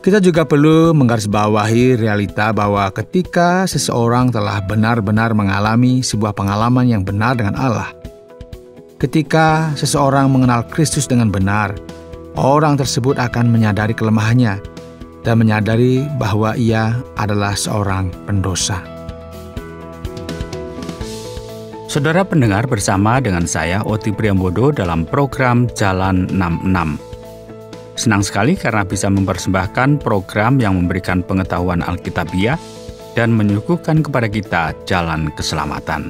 Kita juga perlu menggarisbawahi realita bahwa ketika seseorang telah benar-benar mengalami sebuah pengalaman yang benar dengan Allah, ketika seseorang mengenal Kristus dengan benar, orang tersebut akan menyadari kelemahannya dan menyadari bahwa ia adalah seorang pendosa. Saudara pendengar, bersama dengan saya Oti Priambodo dalam program Jalan 66. Senang sekali karena bisa mempersembahkan program yang memberikan pengetahuan Alkitabiah dan menyuguhkan kepada kita jalan keselamatan.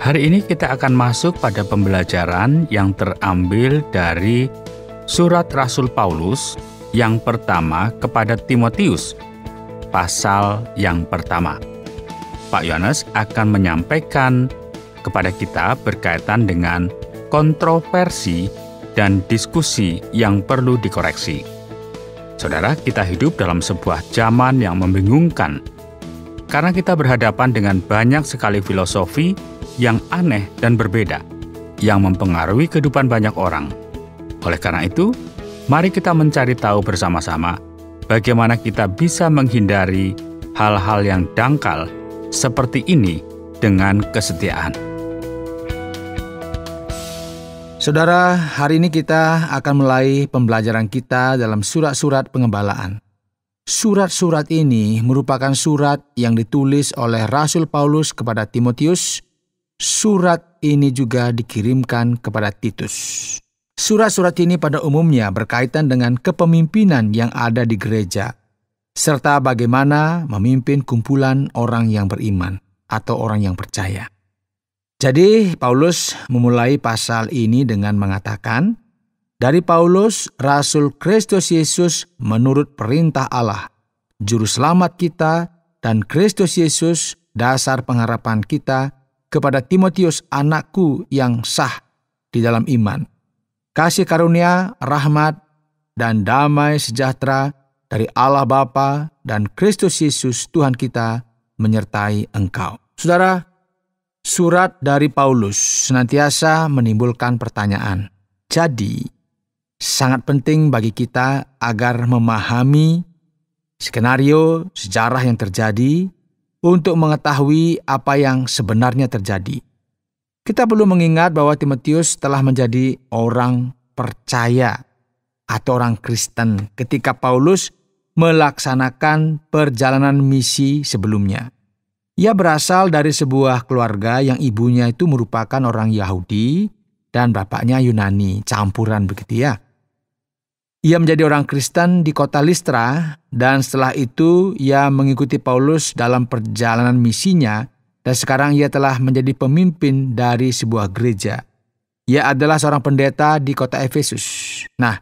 Hari ini kita akan masuk pada pembelajaran yang terambil dari surat Rasul Paulus yang pertama kepada Timotius, pasal yang pertama. Pak Yohanes akan menyampaikan kepada kita berkaitan dengan kontroversi dan diskusi yang perlu dikoreksi. Saudara, kita hidup dalam sebuah zaman yang membingungkan, karena kita berhadapan dengan banyak sekali filosofi yang aneh dan berbeda, yang mempengaruhi kehidupan banyak orang. Oleh karena itu, mari kita mencari tahu bersama-sama bagaimana kita bisa menghindari hal-hal yang dangkal seperti ini dengan kesetiaan. Saudara, hari ini kita akan mulai pembelajaran kita dalam surat-surat pengembalaan. Surat-surat ini merupakan surat yang ditulis oleh Rasul Paulus kepada Timotius. Surat ini juga dikirimkan kepada Titus. Surat-surat ini pada umumnya berkaitan dengan kepemimpinan yang ada di gereja, serta bagaimana memimpin kumpulan orang yang beriman atau orang yang percaya. Jadi, Paulus memulai pasal ini dengan mengatakan, dari Paulus, Rasul Kristus Yesus menurut perintah Allah, Juru Selamat kita, dan Kristus Yesus, dasar pengharapan kita, kepada Timotius anakku yang sah di dalam iman. Kasih karunia, rahmat, dan damai sejahtera dari Allah Bapa dan Kristus Yesus Tuhan kita menyertai engkau. Saudara, surat dari Paulus senantiasa menimbulkan pertanyaan. Jadi, sangat penting bagi kita agar memahami skenario sejarah yang terjadi untuk mengetahui apa yang sebenarnya terjadi. Kita perlu mengingat bahwa Timotius telah menjadi orang percaya atau orang Kristen ketika Paulus melaksanakan perjalanan misi sebelumnya. Ia berasal dari sebuah keluarga yang ibunya itu merupakan orang Yahudi dan bapaknya Yunani, campuran begitu ya. Ia menjadi orang Kristen di kota Listra dan setelah itu ia mengikuti Paulus dalam perjalanan misinya dan sekarang ia telah menjadi pemimpin dari sebuah gereja. Ia adalah seorang pendeta di kota Efesus. Nah,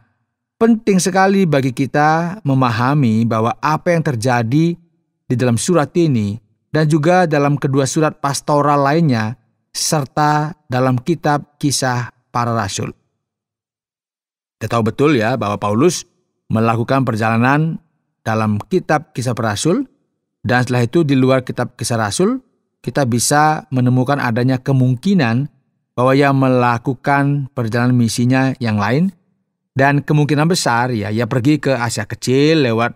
penting sekali bagi kita memahami bahwa apa yang terjadi di dalam surat ini dan juga dalam kedua surat pastoral lainnya, serta dalam kitab Kisah Para Rasul. Kita tahu betul ya bahwa Paulus melakukan perjalanan dalam kitab Kisah Para Rasul, dan setelah itu di luar kitab Kisah Rasul, kita bisa menemukan adanya kemungkinan bahwa ia melakukan perjalanan misinya yang lain, dan kemungkinan besar ya ia pergi ke Asia Kecil lewat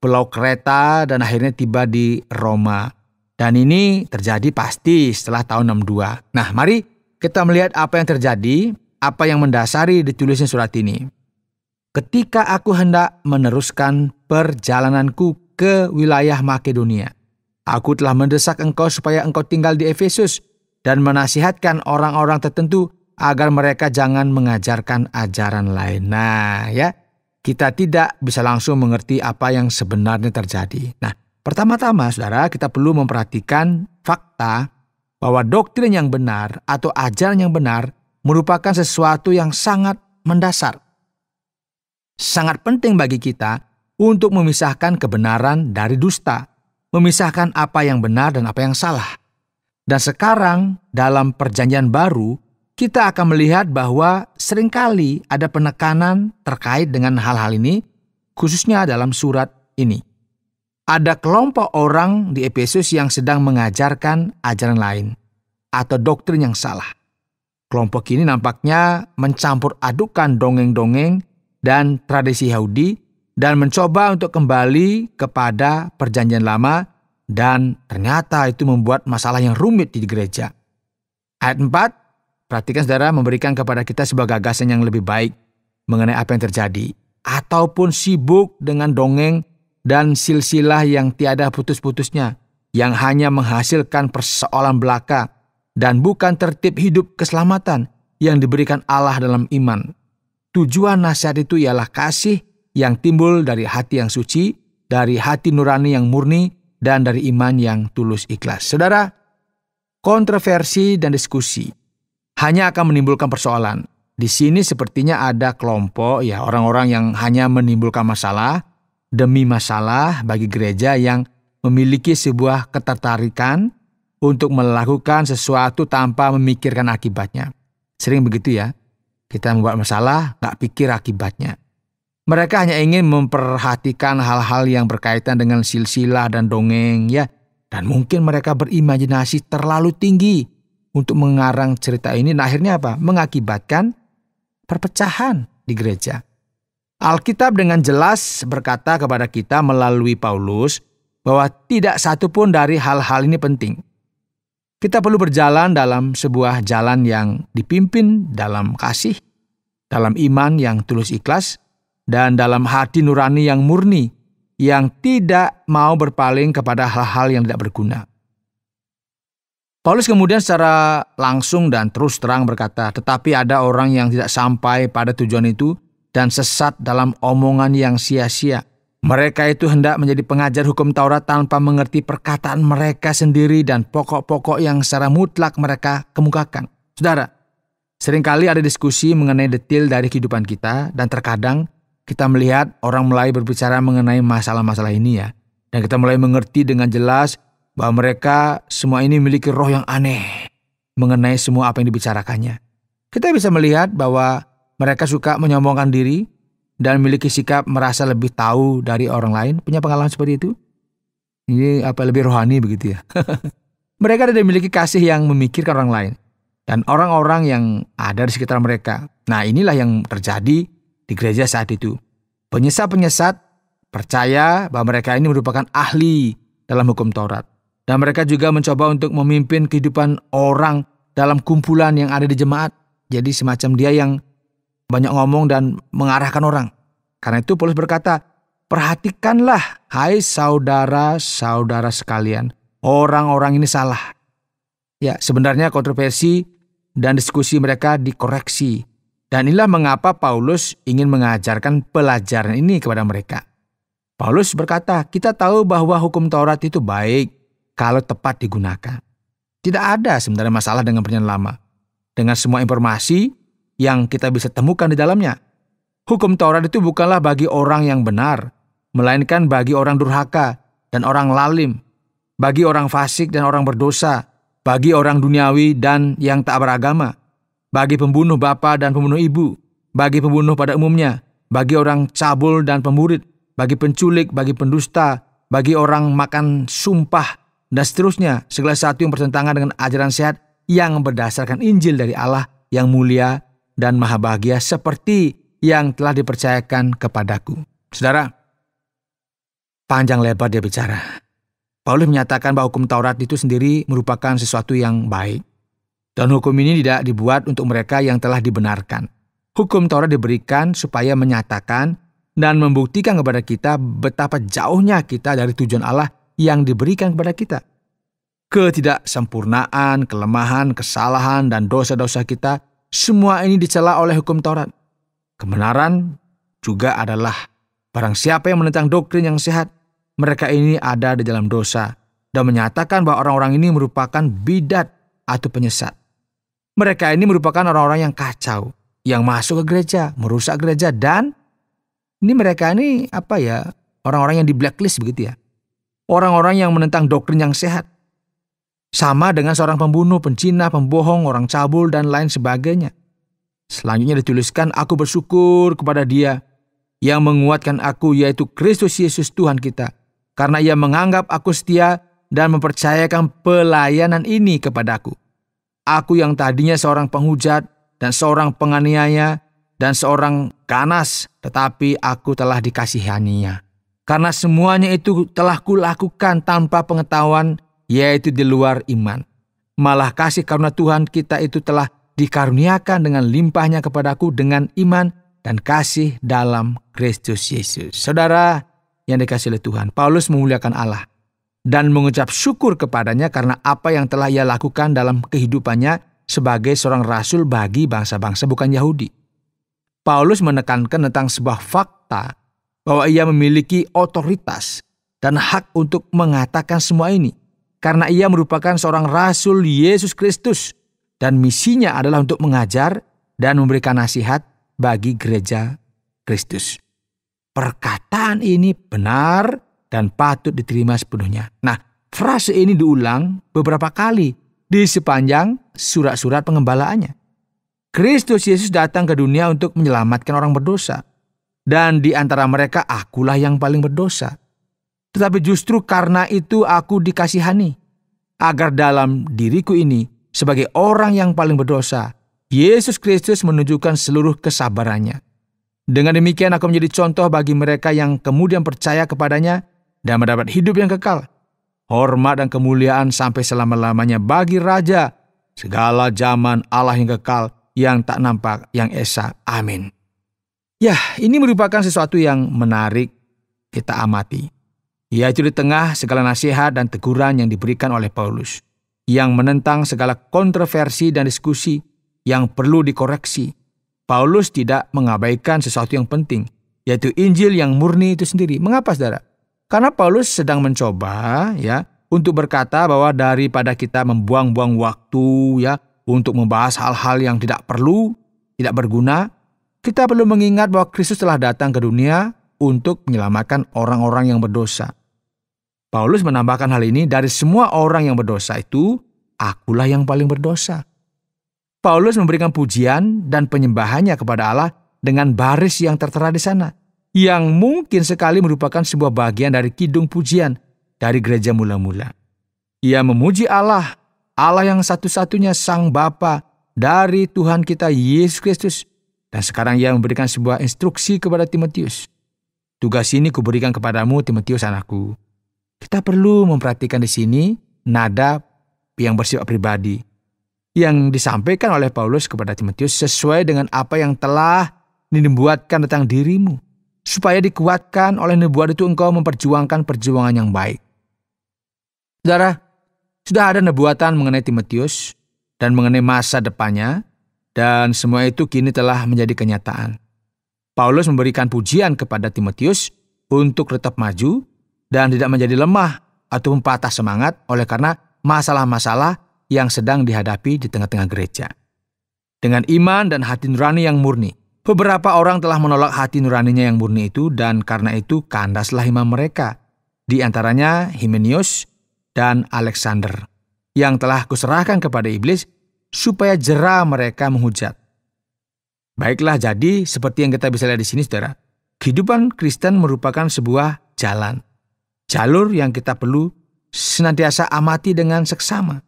Pulau Kreta dan akhirnya tiba di Roma. Dan ini terjadi pasti setelah tahun 62. Nah, mari kita melihat apa yang terjadi, apa yang mendasari ditulisnya surat ini. Ketika aku hendak meneruskan perjalananku ke wilayah Makedonia, aku telah mendesak engkau supaya engkau tinggal di Efesus dan menasihatkan orang-orang tertentu agar mereka jangan mengajarkan ajaran lain. Nah, ya, kita tidak bisa langsung mengerti apa yang sebenarnya terjadi. Nah, pertama-tama, saudara, kita perlu memperhatikan fakta bahwa doktrin yang benar atau ajaran yang benar merupakan sesuatu yang sangat mendasar. Sangat penting bagi kita untuk memisahkan kebenaran dari dusta, memisahkan apa yang benar dan apa yang salah. Dan sekarang dalam perjanjian baru, kita akan melihat bahwa seringkali ada penekanan terkait dengan hal-hal ini, khususnya dalam surat ini. Ada kelompok orang di Efesus yang sedang mengajarkan ajaran lain atau doktrin yang salah. Kelompok ini nampaknya mencampur adukan dongeng-dongeng dan tradisi Yahudi dan mencoba untuk kembali kepada perjanjian lama, dan ternyata itu membuat masalah yang rumit di gereja. Ayat 4, perhatikan saudara, memberikan kepada kita sebuah gagasan yang lebih baik mengenai apa yang terjadi. Ataupun sibuk dengan dongeng dan silsilah yang tiada putus-putusnya, yang hanya menghasilkan persoalan belaka dan bukan tertib hidup keselamatan yang diberikan Allah dalam iman. Tujuan nasihat itu ialah kasih yang timbul dari hati yang suci, dari hati nurani yang murni, dan dari iman yang tulus ikhlas. Saudara, kontroversi dan diskusi hanya akan menimbulkan persoalan. Di sini sepertinya ada kelompok orang-orang yang hanya menimbulkan masalah demi masalah bagi gereja yang memiliki sebuah ketertarikan untuk melakukan sesuatu tanpa memikirkan akibatnya. Sering begitu ya, kita membuat masalah, gak pikir akibatnya. Mereka hanya ingin memperhatikan hal-hal yang berkaitan dengan silsilah dan dongeng ya. Dan mungkin mereka berimajinasi terlalu tinggi untuk mengarang cerita ini. Nah, akhirnya apa? Mengakibatkan perpecahan di gereja. Alkitab dengan jelas berkata kepada kita melalui Paulus bahwa tidak satu pun dari hal-hal ini penting. Kita perlu berjalan dalam sebuah jalan yang dipimpin dalam kasih, dalam iman yang tulus ikhlas, dan dalam hati nurani yang murni, yang tidak mau berpaling kepada hal-hal yang tidak berguna. Paulus kemudian secara langsung dan terus terang berkata, tetapi ada orang yang tidak sampai pada tujuan itu dan sesat dalam omongan yang sia-sia. Mereka itu hendak menjadi pengajar hukum Taurat tanpa mengerti perkataan mereka sendiri dan pokok-pokok yang secara mutlak mereka kemukakan. Saudara, seringkali ada diskusi mengenai detail dari kehidupan kita, dan terkadang kita melihat orang mulai berbicara mengenai masalah-masalah ini ya. Dan kita mulai mengerti dengan jelas bahwa mereka semua ini memiliki roh yang aneh mengenai semua apa yang dibicarakannya. Kita bisa melihat bahwa mereka suka menyombongkan diri dan memiliki sikap merasa lebih tahu dari orang lain. Punya pengalaman seperti itu? Ini lebih rohani begitu ya. Mereka tidak memiliki kasih yang memikirkan orang lain dan orang-orang yang ada di sekitar mereka. Nah, inilah yang terjadi di gereja saat itu. Penyesat-penyesat percaya bahwa mereka ini merupakan ahli dalam hukum Taurat. Dan mereka juga mencoba untuk memimpin kehidupan orang dalam kumpulan yang ada di jemaat. Jadi semacam dia yang banyak ngomong dan mengarahkan orang. Karena itu Paulus berkata, perhatikanlah hai saudara-saudara sekalian, orang-orang ini salah. Ya, sebenarnya kontroversi dan diskusi mereka dikoreksi. Dan inilah mengapa Paulus ingin mengajarkan pelajaran ini kepada mereka. Paulus berkata, kita tahu bahwa hukum Taurat itu baik kalau tepat digunakan. Tidak ada sebenarnya masalah dengan perjanjian lama. Dengan semua informasi yang kita bisa temukan di dalamnya. Hukum Taurat itu bukanlah bagi orang yang benar, melainkan bagi orang durhaka dan orang lalim, bagi orang fasik dan orang berdosa, bagi orang duniawi dan yang tak beragama, bagi pembunuh bapa dan pembunuh ibu, bagi pembunuh pada umumnya, bagi orang cabul dan pemurid, bagi penculik, bagi pendusta, bagi orang makan sumpah, dan seterusnya, segala sesuatu yang bertentangan dengan ajaran sehat yang berdasarkan Injil dari Allah yang mulia dan maha bahagia seperti yang telah dipercayakan kepadaku. Saudara, panjang lebar dia bicara. Paulus menyatakan bahwa hukum Taurat itu sendiri merupakan sesuatu yang baik. Dan hukum ini tidak dibuat untuk mereka yang telah dibenarkan. Hukum Taurat diberikan supaya menyatakan dan membuktikan kepada kita betapa jauhnya kita dari tujuan Allah yang diberikan kepada kita. Ketidaksempurnaan, kelemahan, kesalahan, dan dosa-dosa kita, semua ini dicela oleh hukum Taurat. Kebenaran juga adalah barang siapa yang menentang doktrin yang sehat, mereka ini ada di dalam dosa, dan menyatakan bahwa orang-orang ini merupakan bidat atau penyesat. Mereka ini merupakan orang-orang yang kacau, yang masuk ke gereja, merusak gereja, dan ini mereka ini orang-orang yang di blacklist begitu ya. Orang-orang yang menentang doktrin yang sehat. Sama dengan seorang pembunuh, pencina, pembohong, orang cabul, dan lain sebagainya. Selanjutnya dituliskan, aku bersyukur kepada Dia yang menguatkan aku, yaitu Kristus Yesus Tuhan kita. Karena Ia menganggap aku setia dan mempercayakan pelayanan ini kepadaku. Aku yang tadinya seorang penghujat dan seorang penganiaya dan seorang ganas, tetapi aku telah dikasihaninya. Karena semuanya itu telah kulakukan tanpa pengetahuan, yaitu di luar iman. Malah kasih karunia Tuhan kita itu telah dikaruniakan dengan limpahnya kepadaku dengan iman dan kasih dalam Kristus Yesus. Saudara yang dikasihi oleh Tuhan, Paulus memuliakan Allah dan mengucap syukur kepadanya karena apa yang telah ia lakukan dalam kehidupannya sebagai seorang rasul bagi bangsa-bangsa bukan Yahudi. Paulus menekankan tentang sebuah fakta bahwa ia memiliki otoritas dan hak untuk mengatakan semua ini karena ia merupakan seorang rasul Yesus Kristus dan misinya adalah untuk mengajar dan memberikan nasihat bagi gereja Kristus. Perkataan ini benar dan patut diterima sepenuhnya. Nah, frase ini diulang beberapa kali di sepanjang surat-surat pengembalaannya. Kristus Yesus datang ke dunia untuk menyelamatkan orang berdosa. Dan di antara mereka akulah yang paling berdosa. Tetapi justru karena itu aku dikasihani. Agar dalam diriku ini, sebagai orang yang paling berdosa, Yesus Kristus menunjukkan seluruh kesabarannya. Dengan demikian aku menjadi contoh bagi mereka yang kemudian percaya kepadanya dan mendapat hidup yang kekal. Hormat dan kemuliaan sampai selama-lamanya bagi Raja segala zaman Allah yang kekal, yang tak nampak, yang esa. Amin. Ya, ini merupakan sesuatu yang menarik kita amati. Yaitu di tengah segala nasihat dan teguran yang diberikan oleh Paulus, yang menentang segala kontroversi dan diskusi yang perlu dikoreksi. Paulus tidak mengabaikan sesuatu yang penting, yaitu Injil yang murni itu sendiri. Mengapa, saudara? Karena Paulus sedang mencoba untuk berkata bahwa daripada kita membuang-buang waktu untuk membahas hal-hal yang tidak perlu, tidak berguna, kita perlu mengingat bahwa Kristus telah datang ke dunia untuk menyelamatkan orang-orang yang berdosa. Paulus menambahkan hal ini, dari semua orang yang berdosa itu, akulah yang paling berdosa. Paulus memberikan pujian dan penyembahannya kepada Allah dengan baris yang tertera di sana, yang mungkin sekali merupakan sebuah bagian dari kidung pujian dari gereja mula-mula. Ia memuji Allah, Allah yang satu-satunya Sang Bapa dari Tuhan kita Yesus Kristus. Dan sekarang ia memberikan sebuah instruksi kepada Timotius. Tugas ini kuberikan kepadamu, Timotius anakku. Kita perlu memperhatikan di sini nada yang bersifat pribadi yang disampaikan oleh Paulus kepada Timotius sesuai dengan apa yang telah dinubuatkan tentang dirimu, supaya dikuatkan oleh nubuat itu engkau memperjuangkan perjuangan yang baik. Saudara, sudah ada nubuatan mengenai Timotius dan mengenai masa depannya, dan semua itu kini telah menjadi kenyataan. Paulus memberikan pujian kepada Timotius untuk tetap maju dan tidak menjadi lemah atau patah semangat oleh karena masalah-masalah yang sedang dihadapi di tengah-tengah gereja. Dengan iman dan hati nurani yang murni, beberapa orang telah menolak hati nuraninya yang murni itu, dan karena itu kandaslah iman mereka. Di antaranya Hymenaeus dan Alexander, yang telah kuserahkan kepada iblis supaya jera mereka menghujat. Baiklah, jadi seperti yang kita bisa lihat di sini, saudara, kehidupan Kristen merupakan sebuah jalan. Jalur yang kita perlu senantiasa amati dengan seksama.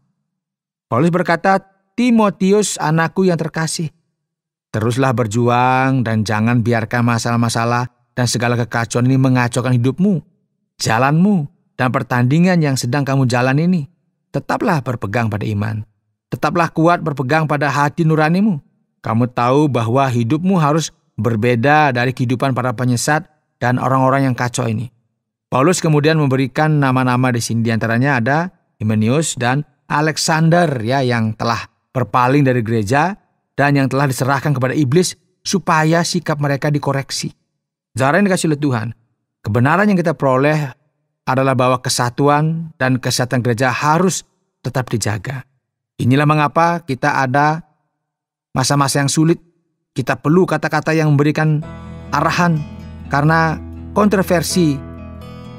Paulus berkata, Timotius anakku yang terkasih, teruslah berjuang dan jangan biarkan masalah-masalah dan segala kekacauan ini mengacaukan hidupmu, jalanmu, dan pertandingan yang sedang kamu jalan ini. Tetaplah berpegang pada iman. Tetaplah kuat berpegang pada hati nuranimu. Kamu tahu bahwa hidupmu harus berbeda dari kehidupan para penyesat dan orang-orang yang kacau ini. Paulus kemudian memberikan nama-nama di sini, diantaranya ada Hymenaeus dan Alexander yang telah berpaling dari gereja dan yang telah diserahkan kepada iblis supaya sikap mereka dikoreksi. Saudara yang dikasihi oleh Tuhan, kebenaran yang kita peroleh adalah bahwa kesatuan dan kesehatan gereja harus tetap dijaga. Inilah mengapa kita ada masa-masa yang sulit. Kita perlu kata-kata yang memberikan arahan karena kontroversi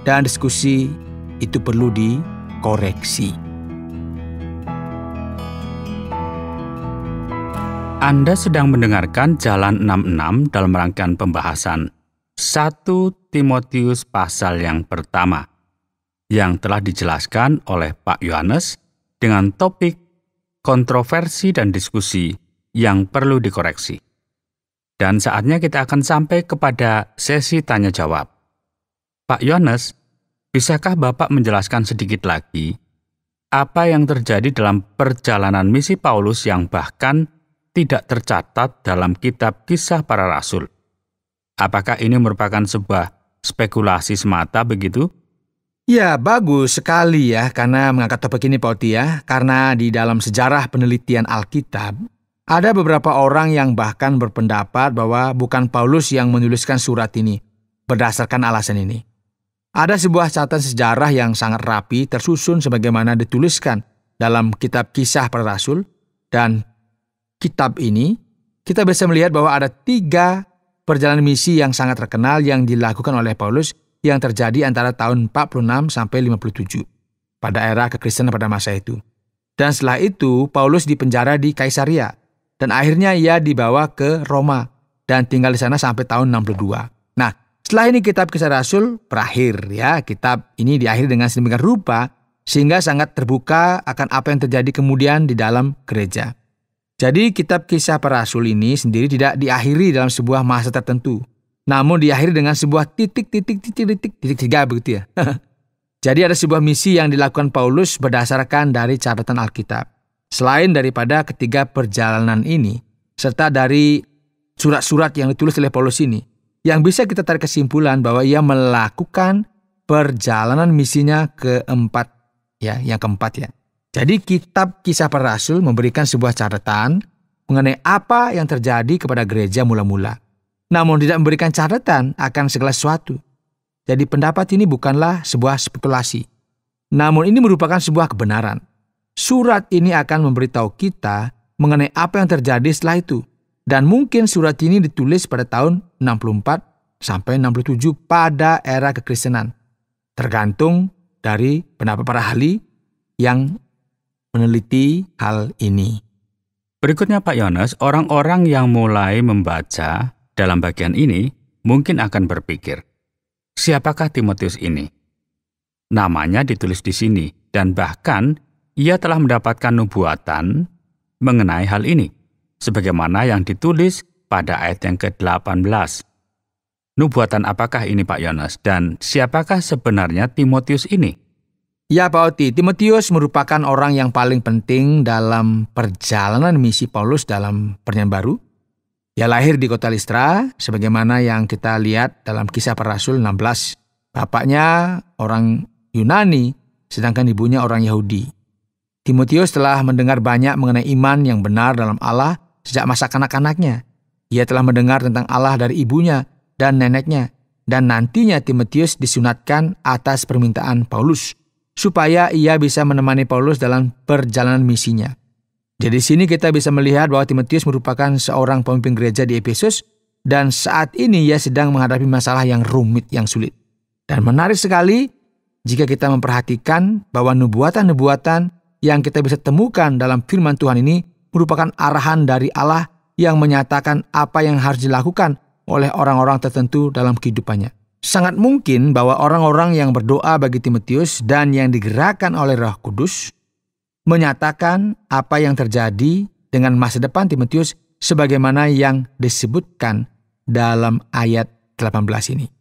dan diskusi itu perlu dikoreksi. Anda sedang mendengarkan Jalan 66 dalam rangkaian pembahasan 1 Timotius pasal yang pertama, yang telah dijelaskan oleh Pak Yohanes dengan topik kontroversi dan diskusi yang perlu dikoreksi. Dan saatnya kita akan sampai kepada sesi tanya jawab. Pak Yones, bisakah Bapak menjelaskan sedikit lagi apa yang terjadi dalam perjalanan misi Paulus yang bahkan tidak tercatat dalam kitab Kisah Para Rasul? Apakah ini merupakan sebuah spekulasi semata begitu? Ya, bagus sekali ya karena mengangkat topik ini, Pak Oti ya. Karena di dalam sejarah penelitian Alkitab, ada beberapa orang yang bahkan berpendapat bahwa bukan Paulus yang menuliskan surat ini berdasarkan alasan ini. Ada sebuah catatan sejarah yang sangat rapi tersusun sebagaimana dituliskan dalam kitab Kisah Para Rasul, dan kitab ini kita bisa melihat bahwa ada 3 perjalanan misi yang sangat terkenal yang dilakukan oleh Paulus yang terjadi antara tahun 46 sampai 57 pada era kekristenan pada masa itu. Dan setelah itu Paulus dipenjara di Kaisaria dan akhirnya ia dibawa ke Roma dan tinggal di sana sampai tahun 62. Nah, setelah ini kitab Kisah Rasul berakhir ya. Kitab ini diakhiri dengan sedemikian rupa sehingga sangat terbuka akan apa yang terjadi kemudian di dalam gereja. Jadi kitab Kisah Para Rasul ini sendiri tidak diakhiri dalam sebuah masa tertentu, namun diakhiri dengan sebuah titik 3 begitu ya. Jadi ada sebuah misi yang dilakukan Paulus berdasarkan dari catatan Alkitab. Selain daripada ketiga perjalanan ini, serta dari surat-surat yang ditulis oleh Paulus ini, yang bisa kita tarik kesimpulan bahwa ia melakukan perjalanan misinya keempat ya, yang keempat ya. Jadi kitab Kisah Para Rasul memberikan sebuah catatan mengenai apa yang terjadi kepada gereja mula-mula, namun tidak memberikan catatan akan segala sesuatu. Jadi pendapat ini bukanlah sebuah spekulasi, namun ini merupakan sebuah kebenaran. Surat ini akan memberitahu kita mengenai apa yang terjadi setelah itu. Dan mungkin surat ini ditulis pada tahun 64 sampai 67 pada era kekristenan. Tergantung dari pendapat para ahli yang meneliti hal ini. Berikutnya Pak Yones, orang-orang yang mulai membaca dalam bagian ini mungkin akan berpikir, siapakah Timotius ini? Namanya ditulis di sini dan bahkan ia telah mendapatkan nubuatan mengenai hal ini, sebagaimana yang ditulis pada ayat yang ke-18. Nubuatan apakah ini Pak Yones dan siapakah sebenarnya Timotius ini? Ya Pak Oti, Timotius merupakan orang yang paling penting dalam perjalanan misi Paulus dalam Perjanjian Baru. Ia lahir di kota Listra, sebagaimana yang kita lihat dalam Kisah Para Rasul 16. Bapaknya orang Yunani, sedangkan ibunya orang Yahudi. Timotius telah mendengar banyak mengenai iman yang benar dalam Allah sejak masa kanak-kanaknya. Ia telah mendengar tentang Allah dari ibunya dan neneknya, dan nantinya Timotius disunatkan atas permintaan Paulus, supaya ia bisa menemani Paulus dalam perjalanan misinya. Jadi di sini kita bisa melihat bahwa Timotius merupakan seorang pemimpin gereja di Efesus dan saat ini ia sedang menghadapi masalah yang rumit, yang sulit. Dan menarik sekali jika kita memperhatikan bahwa nubuatan-nubuatan yang kita bisa temukan dalam firman Tuhan ini merupakan arahan dari Allah yang menyatakan apa yang harus dilakukan oleh orang-orang tertentu dalam kehidupannya. Sangat mungkin bahwa orang-orang yang berdoa bagi Timotius dan yang digerakkan oleh Roh Kudus menyatakan apa yang terjadi dengan masa depan Timotius sebagaimana yang disebutkan dalam ayat 18 ini.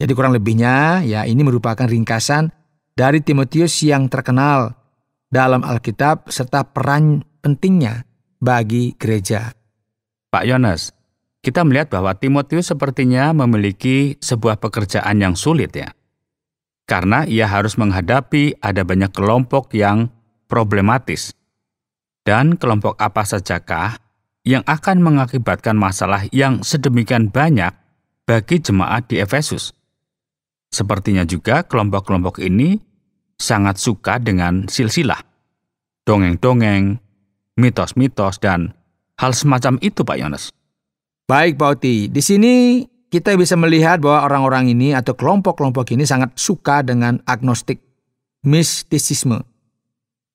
Jadi kurang lebihnya ya ini merupakan ringkasan dari Timotius yang terkenal dalam Alkitab serta peran pentingnya bagi gereja. Pak Yones, kita melihat bahwa Timotius sepertinya memiliki sebuah pekerjaan yang sulit ya. Karena ia harus menghadapi ada banyak kelompok yang problematis. Dan kelompok apa sajakah yang akan mengakibatkan masalah yang sedemikian banyak bagi jemaat di Efesus? Sepertinya juga kelompok-kelompok ini sangat suka dengan silsilah, dongeng-dongeng, mitos-mitos, dan hal semacam itu Pak Yones. Baik Pak Oti, di sini kita bisa melihat bahwa orang-orang ini atau kelompok-kelompok ini sangat suka dengan agnostik, mistisisme,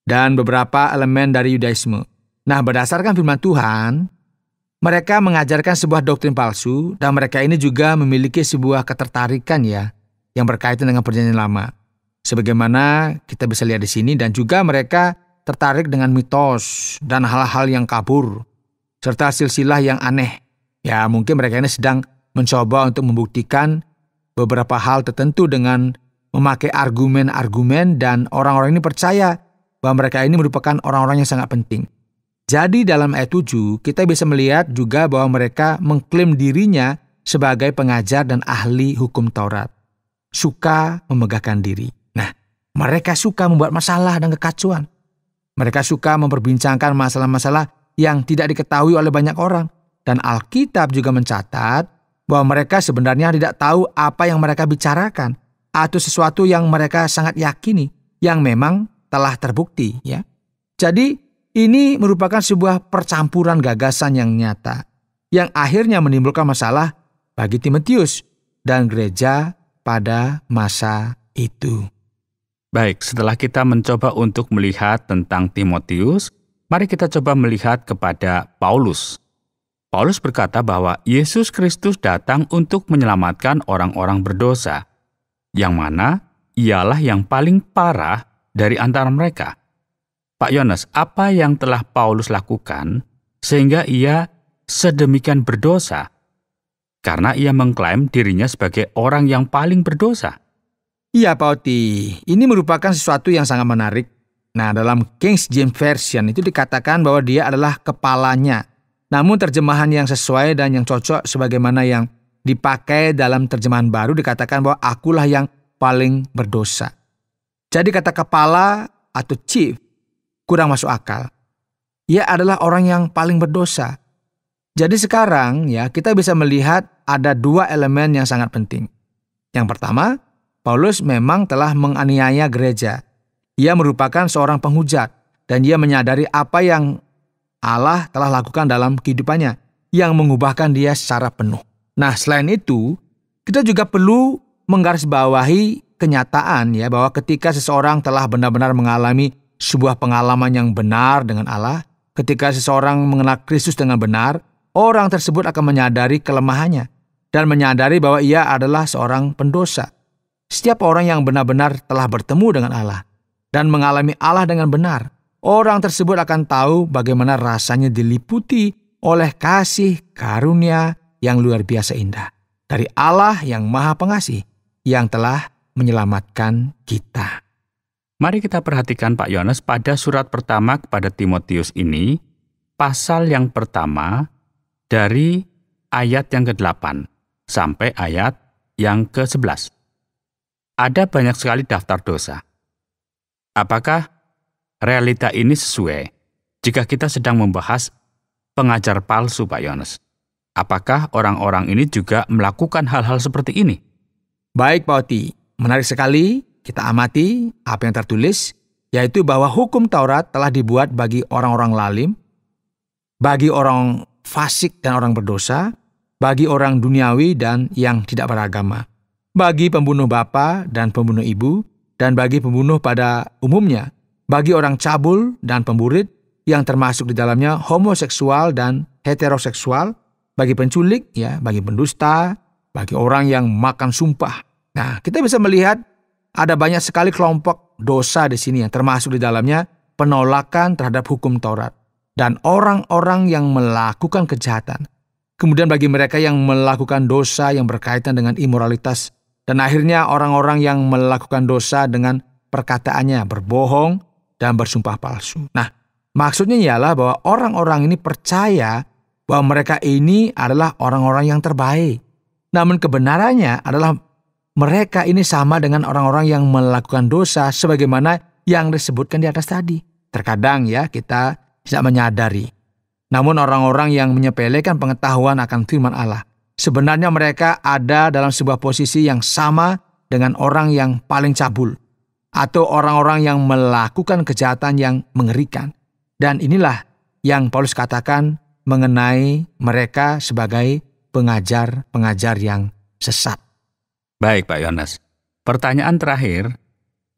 dan beberapa elemen dari Yudaisme. Nah, berdasarkan firman Tuhan, mereka mengajarkan sebuah doktrin palsu dan mereka ini juga memiliki sebuah ketertarikan ya yang berkaitan dengan Perjanjian Lama. Sebagaimana kita bisa lihat di sini dan juga mereka tertarik dengan mitos dan hal-hal yang kabur serta silsilah yang aneh. Ya, mungkin mereka ini sedang mencoba untuk membuktikan beberapa hal tertentu dengan memakai argumen-argumen, dan orang-orang ini percaya bahwa mereka ini merupakan orang-orang yang sangat penting. Jadi dalam ayat 7, kita bisa melihat juga bahwa mereka mengklaim dirinya sebagai pengajar dan ahli hukum Taurat. Suka memegahkan diri. Nah, mereka suka membuat masalah dan kekacauan. Mereka suka memperbincangkan masalah-masalah yang tidak diketahui oleh banyak orang. Dan Alkitab juga mencatat bahwa mereka sebenarnya tidak tahu apa yang mereka bicarakan atau sesuatu yang mereka sangat yakini yang memang telah terbukti, ya. Jadi ini merupakan sebuah percampuran gagasan yang nyata yang akhirnya menimbulkan masalah bagi Timotius dan gereja pada masa itu. Baik, setelah kita mencoba untuk melihat tentang Timotius, mari kita coba melihat kepada Paulus. Paulus berkata bahwa Yesus Kristus datang untuk menyelamatkan orang-orang berdosa, yang mana ialah yang paling parah dari antara mereka. Pak Yones, apa yang telah Paulus lakukan sehingga ia sedemikian berdosa? Karena ia mengklaim dirinya sebagai orang yang paling berdosa. Iya, Pak Oti, ini merupakan sesuatu yang sangat menarik. Nah, dalam King James Version itu dikatakan bahwa dia adalah kepalanya. Namun terjemahan yang sesuai dan yang cocok sebagaimana yang dipakai dalam terjemahan baru dikatakan bahwa akulah yang paling berdosa. Jadi kata kepala atau chief kurang masuk akal. Ia adalah orang yang paling berdosa. Jadi sekarang ya kita bisa melihat ada dua elemen yang sangat penting. Yang pertama, Paulus memang telah menganiaya gereja. Ia merupakan seorang penghujat dan dia menyadari apa yang Allah telah lakukan dalam kehidupannya yang mengubahkan dia secara penuh. Nah, selain itu, kita juga perlu menggarisbawahi kenyataan ya bahwa ketika seseorang telah benar-benar mengalami sebuah pengalaman yang benar dengan Allah, ketika seseorang mengenal Kristus dengan benar, orang tersebut akan menyadari kelemahannya dan menyadari bahwa ia adalah seorang pendosa. Setiap orang yang benar-benar telah bertemu dengan Allah dan mengalami Allah dengan benar, orang tersebut akan tahu bagaimana rasanya diliputi oleh kasih karunia yang luar biasa indah dari Allah yang Maha Pengasih yang telah menyelamatkan kita. Mari kita perhatikan Pak Yones pada surat pertama kepada Timotius ini, pasal yang pertama dari ayat yang ke-8 sampai ayat yang ke-11. Ada banyak sekali daftar dosa. Apakah realita ini sesuai jika kita sedang membahas pengajar palsu, Pak Yones? Apakah orang-orang ini juga melakukan hal-hal seperti ini? Baik, Pak Oti. Menarik sekali kita amati apa yang tertulis, yaitu bahwa hukum Taurat telah dibuat bagi orang-orang lalim, bagi orang fasik dan orang berdosa, bagi orang duniawi dan yang tidak beragama, bagi pembunuh bapa dan pembunuh ibu, dan bagi pembunuh pada umumnya, bagi orang cabul dan pemburit yang termasuk di dalamnya homoseksual dan heteroseksual, bagi penculik, ya, bagi pendusta, bagi orang yang makan sumpah. Nah, kita bisa melihat ada banyak sekali kelompok dosa di sini yang termasuk di dalamnya penolakan terhadap hukum Taurat dan orang-orang yang melakukan kejahatan. Kemudian bagi mereka yang melakukan dosa yang berkaitan dengan imoralitas dan akhirnya orang-orang yang melakukan dosa dengan perkataannya berbohong dan bersumpah palsu. Nah, maksudnya ialah bahwa orang-orang ini percaya bahwa mereka ini adalah orang-orang yang terbaik. Namun kebenarannya adalah mereka ini sama dengan orang-orang yang melakukan dosa sebagaimana yang disebutkan di atas tadi. Terkadang ya kita tidak menyadari. Namun orang-orang yang menyepelekan pengetahuan akan firman Allah, sebenarnya mereka ada dalam sebuah posisi yang sama dengan orang yang paling cabul atau orang-orang yang melakukan kejahatan yang mengerikan. Dan inilah yang Paulus katakan mengenai mereka sebagai pengajar-pengajar yang sesat. Baik, Pak Yones. Pertanyaan terakhir,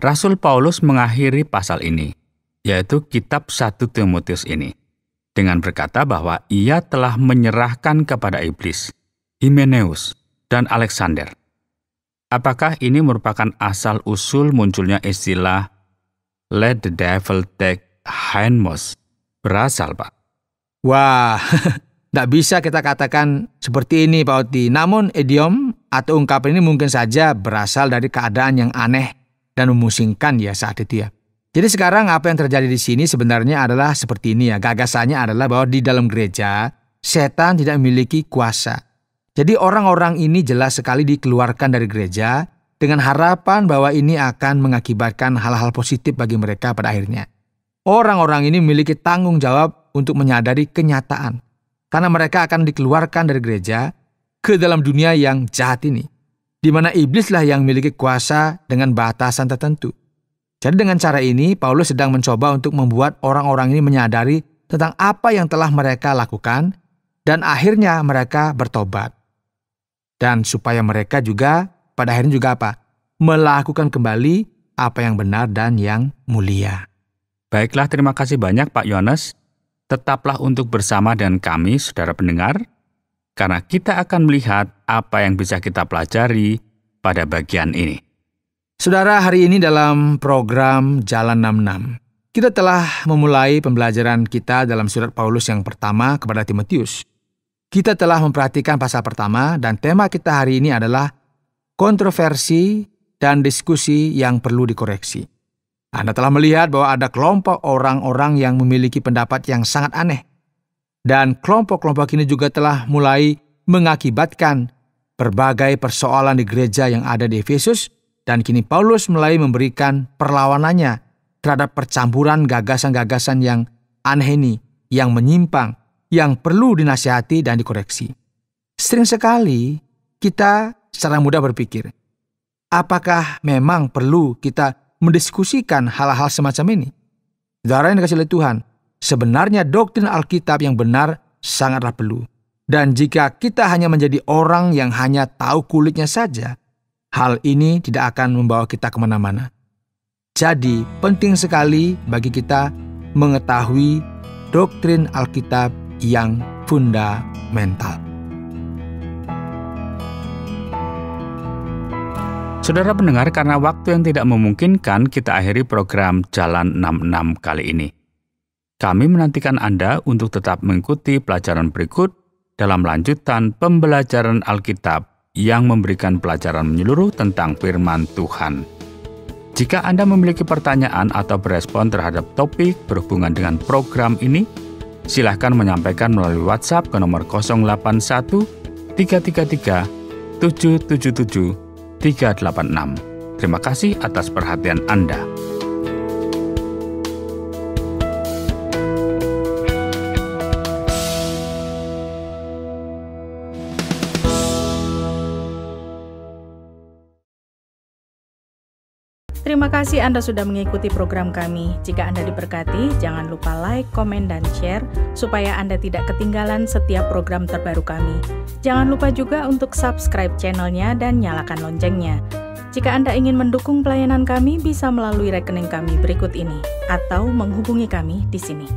Rasul Paulus mengakhiri pasal ini, yaitu kitab 1 Timotius ini, dengan berkata bahwa ia telah menyerahkan kepada iblis, Himeneus, dan Alexander. Apakah ini merupakan asal-usul munculnya istilah "Let the devil take hindmost" berasal, Pak? Wah, Tidak bisa kita katakan seperti ini, Pak Oti. Namun idiom atau ungkapan ini mungkin saja berasal dari keadaan yang aneh dan memusingkan ya saat itu ya. Jadi sekarang apa yang terjadi di sini sebenarnya adalah seperti ini ya. Gagasannya adalah bahwa di dalam gereja, setan tidak memiliki kuasa. Jadi orang-orang ini jelas sekali dikeluarkan dari gereja dengan harapan bahwa ini akan mengakibatkan hal-hal positif bagi mereka pada akhirnya. Orang-orang ini memiliki tanggung jawab untuk menyadari kenyataan. Karena mereka akan dikeluarkan dari gereja ke dalam dunia yang jahat ini. Di mana iblislah yang memiliki kuasa dengan batasan tertentu. Jadi dengan cara ini, Paulus sedang mencoba untuk membuat orang-orang ini menyadari tentang apa yang telah mereka lakukan, dan akhirnya mereka bertobat. Dan supaya mereka juga, pada akhirnya juga apa? Melakukan kembali apa yang benar dan yang mulia. Baiklah, terima kasih banyak Pak Yohanes. Tetaplah untuk bersama dengan kami, saudara pendengar, karena kita akan melihat apa yang bisa kita pelajari pada bagian ini. Saudara, hari ini dalam program Jalan 66, kita telah memulai pembelajaran kita dalam surat Paulus yang pertama kepada Timotius. Kita telah memperhatikan pasal pertama dan tema kita hari ini adalah kontroversi dan diskusi yang perlu dikoreksi. Anda telah melihat bahwa ada kelompok orang-orang yang memiliki pendapat yang sangat aneh. Dan kelompok-kelompok ini juga telah mulai mengakibatkan berbagai persoalan di gereja yang ada di Efesus, dan kini Paulus mulai memberikan perlawanannya terhadap percampuran gagasan-gagasan yang aneh ini, yang menyimpang, yang perlu dinasihati dan dikoreksi. Sering sekali kita secara mudah berpikir, apakah memang perlu kita mendiskusikan hal-hal semacam ini? Saudara yang dikasihi oleh Tuhan, sebenarnya doktrin Alkitab yang benar sangatlah perlu. Dan jika kita hanya menjadi orang yang hanya tahu kulitnya saja, hal ini tidak akan membawa kita kemana-mana. Jadi penting sekali bagi kita mengetahui doktrin Alkitab yang fundamental. Saudara pendengar, karena waktu yang tidak memungkinkan, kita akhiri program Jalan 66 kali ini. Kami menantikan Anda untuk tetap mengikuti pelajaran berikut dalam lanjutan pembelajaran Alkitab yang memberikan pelajaran menyeluruh tentang firman Tuhan. Jika Anda memiliki pertanyaan atau berespon terhadap topik berhubungan dengan program ini, silakan menyampaikan melalui WhatsApp ke nomor 081 333 777 386. Terima kasih atas perhatian Anda. Terima kasih Anda sudah mengikuti program kami. Jika Anda diberkati, jangan lupa like, komen, dan share supaya Anda tidak ketinggalan setiap program terbaru kami. Jangan lupa juga untuk subscribe channelnya dan nyalakan loncengnya. Jika Anda ingin mendukung pelayanan kami, bisa melalui rekening kami berikut ini atau menghubungi kami di sini.